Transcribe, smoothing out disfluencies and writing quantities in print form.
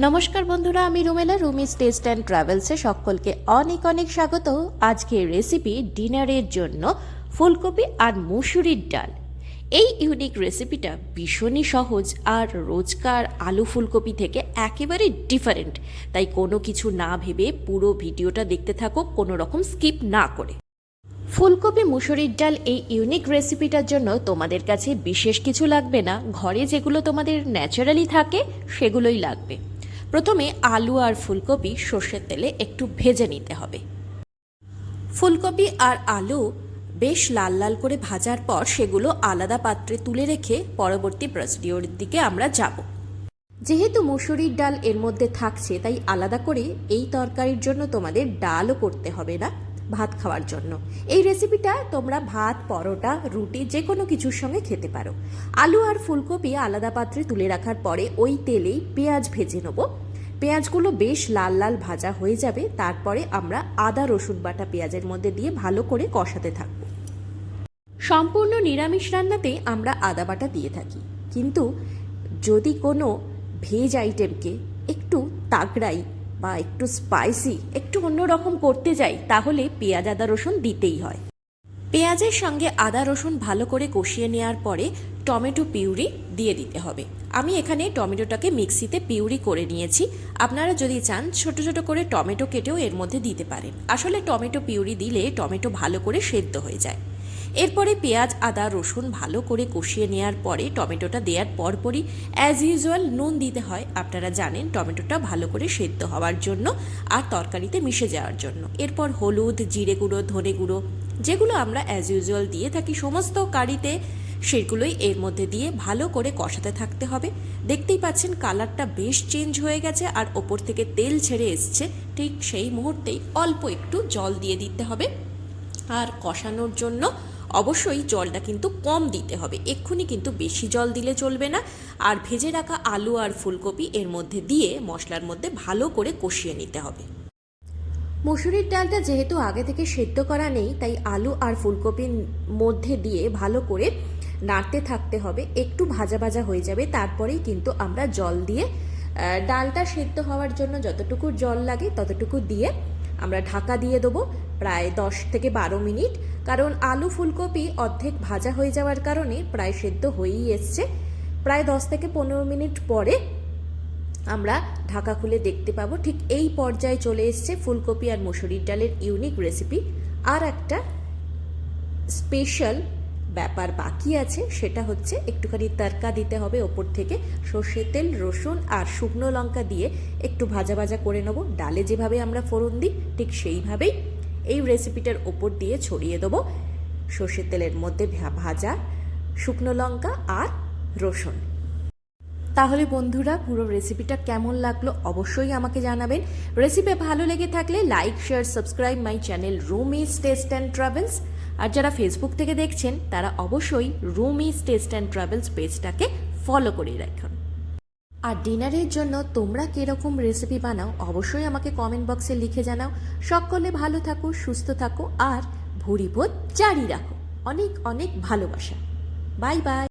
নমস্কার বন্ধুরা, আমি রুমেলা। রুমিস টেস্ট অ্যান্ড ট্রাভেলসে সকলকে অনেক অনেক স্বাগত। আজকের রেসিপি ডিনারের জন্য ফুলকপি আর মুসুরির ডাল। এই ইউনিক রেসিপিটা ভীষণই সহজ আর রোজকার আলু ফুলকপি থেকে একেবারে ডিফারেন্ট। তাই কোনো কিছু না ভেবে পুরো ভিডিওটা দেখতে থাকো, কোনো রকম স্কিপ না করে। ফুলকপি মুসুরির ডাল এই ইউনিক রেসিপিটার জন্য তোমাদের কাছে বিশেষ কিছু লাগবে না। ঘরে যেগুলো তোমাদের ন্যাচারালি থাকে সেগুলোই লাগবে। প্রথমে আলু আর ফুলকপি সর্ষের তেলে একটু ভেজে নিতে হবে। ফুলকপি আর আলু বেশ লাল লাল করে ভাজার পর সেগুলো আলাদা পাত্রে তুলে রেখে পরবর্তী প্রসিডিওরের দিকে আমরা যাব। যেহেতু মুসুরির ডাল এর মধ্যে থাকছে, তাই আলাদা করে এই তরকারির জন্য তোমাদের ডালও করতে হবে না ভাত খাওয়ার জন্য। এই রেসিপিটা তোমরা ভাত, পরোটা, রুটি যে কোনো কিছুর সঙ্গে খেতে পারো। আলু আর ফুলকপি আলাদা পাত্রে তুলে রাখার পরে ওই তেলেই পেঁয়াজ ভেজে নেব। পেঁয়াজগুলো বেশ লাল লাল ভাজা হয়ে যাবে, তারপরে আমরা আদা রসুন বাটা পেঁয়াজের মধ্যে দিয়ে ভালো করে কষাতে থাকবো। সম্পূর্ণ নিরামিষ রান্নাতে আমরা আদা বাটা দিয়ে থাকি, কিন্তু যদি কোনো ভেজ আইটেমকে একটু তাগড়াই বা একটু স্পাইসি, একটু অন্যরকম করতে যাই, তাহলে পেঁয়াজ আদা রসুন দিতেই হয়। পেঁয়াজের সঙ্গে আদা রসুন ভালো করে কষিয়ে নেওয়ার পরে টমেটো পিউরি দিয়ে দিতে হবে। আমি এখানে টমেটোটাকে মিক্সিতে পিউরি করে নিয়েছি। আপনারা যদি চান ছোট ছোট করে টমেটো কেটেও এর মধ্যে দিতে পারেন। আসলে টমেটো পিউরি দিলে টমেটো ভালো করে সেদ্ধ হয়ে যায়। এরপরে পেঁয়াজ আদা রসুন ভালো করে কষিয়ে নেওয়ার পরে টমেটোটা দেওয়ার পরপরই অ্যাজ ইউজুয়াল নুন দিতে হয়। আপনারা জানেন টমেটোটা ভালো করে সেদ্ধ হওয়ার জন্য আর তরকারিতে মিশে যাওয়ার জন্য। এরপর হলুদ, জিরে গুঁড়ো, ধনে গুঁড়ো যেগুলো আমরা অ্যাজ ইউজুয়াল দিয়ে থাকি সমস্ত কারিতে, সেগুলোই এর মধ্যে দিয়ে ভালো করে কষাতে থাকতে হবে। দেখতেই পাচ্ছেন কালারটা বেশ চেঞ্জ হয়ে গেছে আর ওপর থেকে তেল ছেড়ে এসছে। ঠিক সেই মুহূর্তেই অল্প একটু জল দিয়ে দিতে হবে। আর কষানোর জন্য অবশ্যই জলটা কিন্তু কম দিতে হবে, এক্ষুনি কিন্তু বেশি জল দিলে চলবে না। আর ভেজে রাখা আলু আর ফুলকপি এর মধ্যে দিয়ে মশলার মধ্যে ভালো করে কষিয়ে নিতে হবে। মুসুরির ডালটা যেহেতু আগে থেকে সেদ্ধ করা নেই, তাই আলু আর ফুলকপির মধ্যে দিয়ে ভালো করে নাড়তে থাকতে হবে। একটু ভাজা ভাজা হয়ে যাবে, তারপরেই কিন্তু আমরা জল দিয়ে ডালটা সেদ্ধ হওয়ার জন্য যতটুকু জল লাগে ততটুকু দিয়ে আমরা ঢাকা দিয়ে দেবো প্রায় 10 থেকে 12 মিনিট। কারণ আলু ফুলকপি অর্ধেক ভাজা হয়ে যাওয়ার কারণে প্রায় সেদ্ধ হয়েই এসছে। প্রায় 10 থেকে 15 মিনিট পরে আমরা ঢাকা খুলে দেখতে পাবো ঠিক এই পর্যায়ে চলে এসছে ফুলকপি আর মুসুরির ডালের ইউনিক রেসিপি। আর একটা স্পেশাল ব্যাপার বাকি আছে, সেটা হচ্ছে একটুখানি তড়কা দিতে হবে ওপর থেকে। সর্ষের তেল, রসুন আর শুকনো লঙ্কা দিয়ে একটু ভাজা ভাজা করে নেবো। ডালে যেভাবে আমরা ফোড়ন দিই ঠিক সেইভাবেই এই রেসিপিটার ওপর দিয়ে ছড়িয়ে দেবো সর্ষের তেলের মধ্যে ভাজা শুকনো লঙ্কা আর রসুন। তাহলে বন্ধুরা, পুরো রেসিপিটা কেমন লাগলো অবশ্যই আমাকে জানাবেন। রেসিপি ভালো লেগে থাকলে like, share, subscribe my channel Rumi's taste and travels. আর যারা ফেসবুক থেকে দেখছেন তারা অবশ্যই রুমিস টেস্ট অ্যান্ড ট্রাভেলস পেজটাকে ফলো করে রাখুন। আর ডিনারের জন্য তোমরা কীরকম রেসিপি বানাও অবশ্যই আমাকে কমেন্ট বক্সে লিখে জানাও। সকলে ভালো থাকো, সুস্থ থাকো আর ভুরি ভোজ জারি রাখো। অনেক অনেক ভালোবাসা। Bye bye.